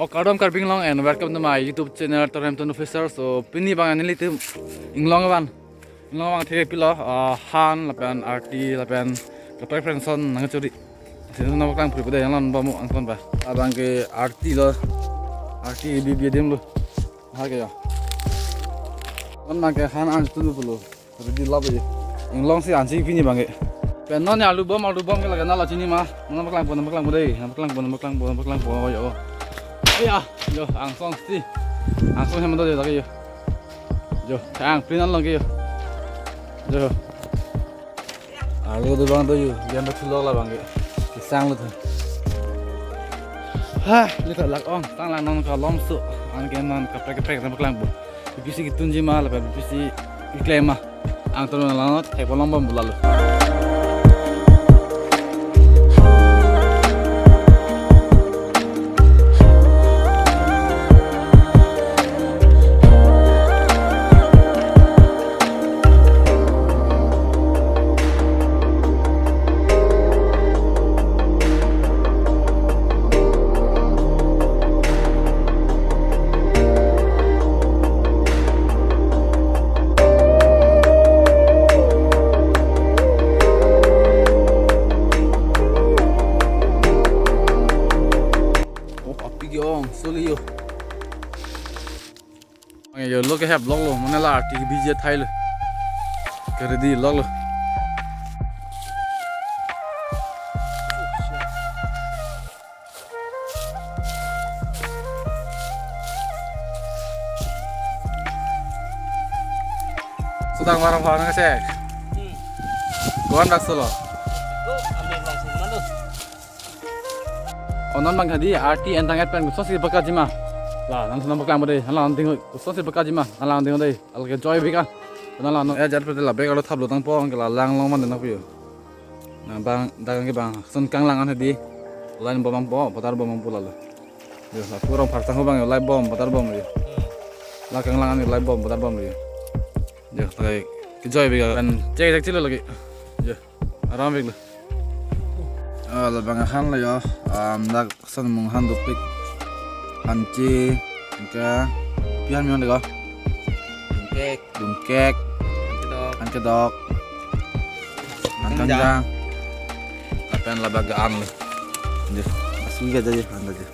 Kadam Karbing Long and welcome to my YouTube channel Torhampton Officer. So pini bang ani litu inglong ban. Inglong bang theke pilo Han lapan RT lapan kapai friendson nang chori. Sinu na bakang puri pada yang lan bamu angkon ba. Abang ke RT lo. RT bi dem lo. Ha ke ya. On mang ke Han an tu lo. Jadi labu inglong si ansi pini bang ke. Penon ya album ke lagan ala sini mah. Nang bakang pun deh. Nang bakang pun yo. Iya, yo, angsong sih, angsong sama tuh lagi yo, ang prinan lagi yo, alu tuh bang tuh yo, dia macam log lah bang kisang lu tuh, lihat lak on, tang lang kalau lomsu, angin non kaprek sama kelang bu, bisi gitu nji mah, lepas bisi iklaim mah, ang turun langot, kayak bolong bom bulalu. Slowly yo look at have log lo mana la arti biji thai lo kare di log lo sedang marang-marang ke sek goan dak solo onon bang hadi arti entang et pen sosi bakaji ma la nang sunam bakang bode hala anting sosi bakaji ma hala anting dei al ke joy bika nala no ya jar pe la be galo thablo tang po ang la lang long man na piyo na bang dagang ke bang sun kang lang an hadi lain bomang po patar bomang pula lo yo la kurang partang ho bang yo live bom patar bom yo la kang lang an live bom patar bom yo yo tai ke joy bika kan cek chilo lagi yo aram bik lo labangan lah ya, nak san mung han dupik, anci, angka, pian mian dega, dungkek, ankedok, ankanjang, apan labagaan lah, jadi masih gak jadi han aja,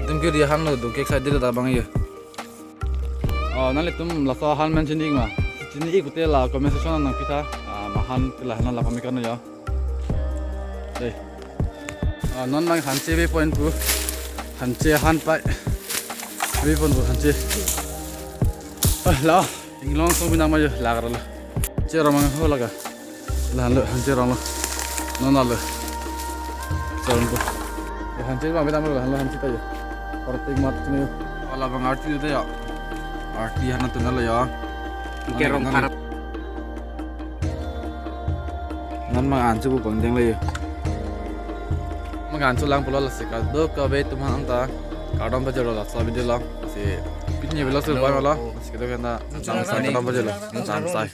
itu mungkin dia han lo dungkek saya dia tabang ya, nanti tum lasa han mentioning mah, sini ikuti lah conversation nang kita, mahan telah nang lah pemikiran ya. Đây, non mang hạn chế với point của hạn chế hạn bại với point của hạn chế, là anh long xong bên nào mà giờ lạc rồi, chế rồi mang hơi lạc là lợ hạn chế rồi nó lợ, rồi hạn chế mà bên nào mà là hạn chế tay, còn tiếng mặt thì là bằng arti itu ya, arti hana tuh nala ya, kerong harap, non mang ancu bu bangdeng lagi. Makan sulang pulau lah sih, kalau kabe itu mah anta, kadang baca lah, sabi dia lah, si pitnya bila sih bawa lah, masih kita kena samsai kadang baca lah, samsai.